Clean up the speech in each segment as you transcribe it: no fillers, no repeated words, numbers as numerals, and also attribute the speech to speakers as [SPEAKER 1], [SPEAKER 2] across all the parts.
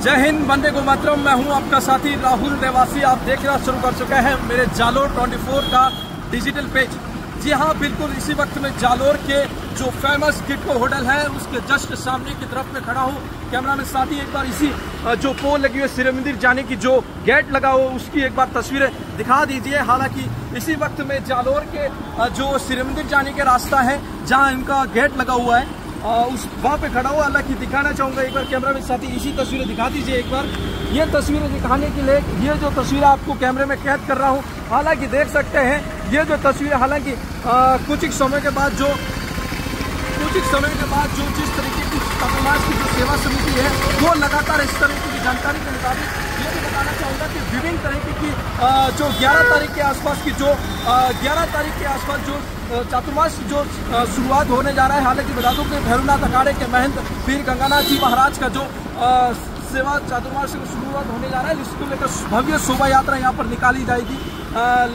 [SPEAKER 1] जय हिंद, वंदे मातरम। मैं हूं आपका साथी राहुल देवासी। आप देखना शुरू कर चुके हैं मेरे जालोर 24 का डिजिटल पेज। जी हां, बिल्कुल इसी वक्त में जालोर के जो फेमस किटको होटल है उसके जस्ट सामने की तरफ में खड़ा हूं। कैमरा में साथी एक बार इसी जो पोल लगी हुई सिर मंदिर जाने की जो गेट लगा हुआ उसकी एक बार तस्वीरें दिखा दीजिए। हालांकि इसी वक्त में जालोर के जो सिर मंदिर जाने के रास्ता है जहां इनका गेट लगा हुआ है उस वहाँ पे खड़ा हुआ। हालांकि दिखाना चाहूँगा एक बार कैमरा में साथी इसी तस्वीरें दिखा दीजिए एक बार। ये तस्वीरें दिखाने के लिए ये जो तस्वीर आपको कैमरे में कैद कर रहा हूँ, हालांकि देख सकते हैं ये जो तस्वीरें, हालांकि कुछ समय के बाद जो जिस तरीके की समाज की जो सेवा समिति है वो लगातार इस तरीके की जानकारी के मुताबिक ये भी बताना चाहूँगा कि विभिन्न तरीके की जो 11 तारीख के आसपास जो चातुर्मास जो शुरुआत होने जा रहा है। हालांकि बता दूं कि भैरवनाथ अखाड़े के महंत पीर गंगानाथ जी महाराज का जो सेवा चातुर्मास से शुरुआत होने जा रहा है, जिसको लेकर भव्य शोभा यात्रा यहाँ पर निकाली जाएगी।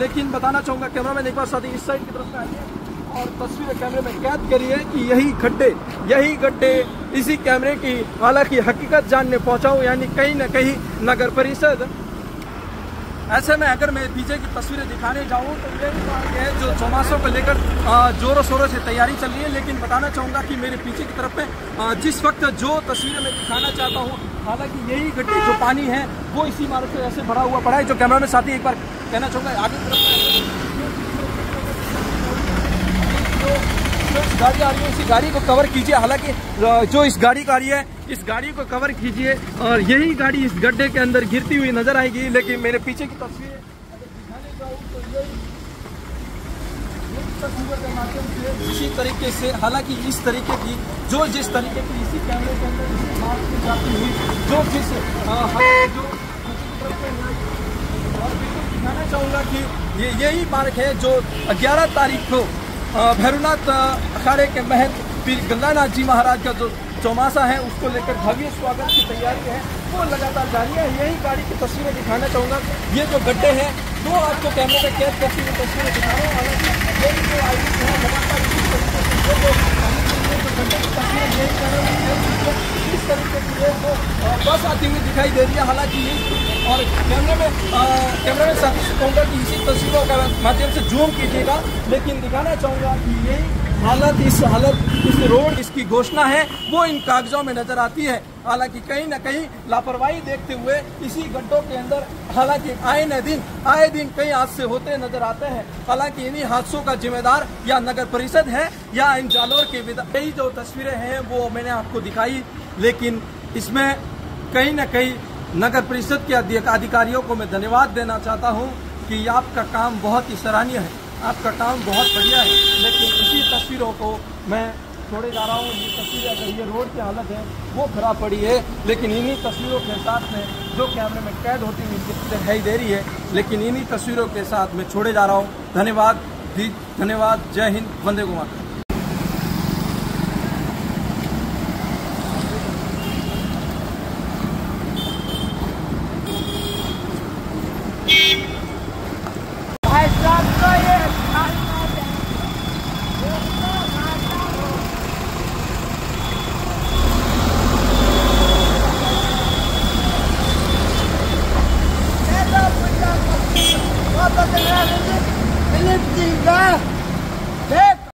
[SPEAKER 1] लेकिन बताना चाहूँगा कैमरा मैन एक बार साथ इस साइड की तरफ में आइए और तस्वीरें कैमरे में कैद करिए कि यही गड्ढे इसी कैमरे की हालांकि हकीकत जानने पहुँचा हूँ, यानी कहीं न कहीं नगर परिषद। ऐसे में अगर मैं पीछे की तस्वीरें दिखाने जाऊं तो ये जो चौमासों को लेकर जोरों शोरों से तैयारी चल रही है। लेकिन बताना चाहूँगा कि मेरे पीछे की तरफ में जिस वक्त जो तस्वीरें मैं दिखाना चाहता हूँ, हालांकि यही गड्ढे जो पानी है वो इसी इमारत से ऐसे भरा हुआ पड़ा है। जो कैमरा में साथी एक बार कहना चाहूँगा आगे तरफ जो गाड़ी आ रही है इसी गाड़ी को कवर कीजिए। हालांकि जो इस गाड़ी का आ रही है इस गाड़ी को कवर कीजिए और यही गाड़ी इस गड्ढे के अंदर गिरती हुई नजर आएगी। लेकिन मेरे पीछे की तस्वीरें अगर दिखाने जाऊँ तो यही तस्वीरों के माध्यम से इसी तरीके से, हालांकि इस तरीके की जिस तरीके की इसी कैमरे के अंदर इसी बात की जाती हुई और बिल्कुल दिखाना चाहूँगा कि यही पार्क है जो 11 तारीख को भैरवनाथ अखाड़े के महंत पीर गंगानाथ जी महाराज का जो चौमासा है उसको लेकर भव्य स्वागत की तैयारी है वो लगातार जारी है। यही गाड़ी की तस्वीरें दिखाना चाहूँगा। ये जो गड्ढे हैं वो आपको कैमरे में कैद करती हुई तस्वीरें दिखा रहा हूँ। हालांकि यही जो आईडी है लगातार इस तरीके से गड्ढे की तस्वीरें यही कैमरे में कैद इस तरीके की बस आती हुई दिखाई दे रही है। हालांकि और कैमरे में साथी से कहूँगा कि इसी तस्वीरों के माध्यम से जूम कीजिएगा। लेकिन दिखाना चाहूँगा कि यही इस रोड इसकी घोषणा है वो इन कागजों में नजर आती है। हालांकि कहीं न कहीं लापरवाही देखते हुए इसी गड्ढों के अंदर हालांकि आए दिन कई हादसे होते नजर आते हैं। हालांकि इन्हीं हादसों का जिम्मेदार या नगर परिषद है या इन जालोर के यही जो तस्वीरें हैं वो मैंने आपको दिखाई। लेकिन इसमें कहीं न कहीं नगर परिषद के अधिकारियों को मैं धन्यवाद देना चाहता हूँ कि आपका काम बहुत ही सराहनीय है, आपका काम बहुत बढ़िया है। लेकिन इसी तस्वीरों को मैं छोड़े जा रहा हूँ। ये तस्वीरें अगर ये रोड की हालत है वो खराब पड़ी है, लेकिन इन्हीं तस्वीरों के साथ में जो कैमरे में कैद होती हुई दिखाई दे रही है, लेकिन इन्हीं तस्वीरों के साथ मैं छोड़े जा रहा हूँ। धन्यवाद, जय हिंद, वंदे मातरम।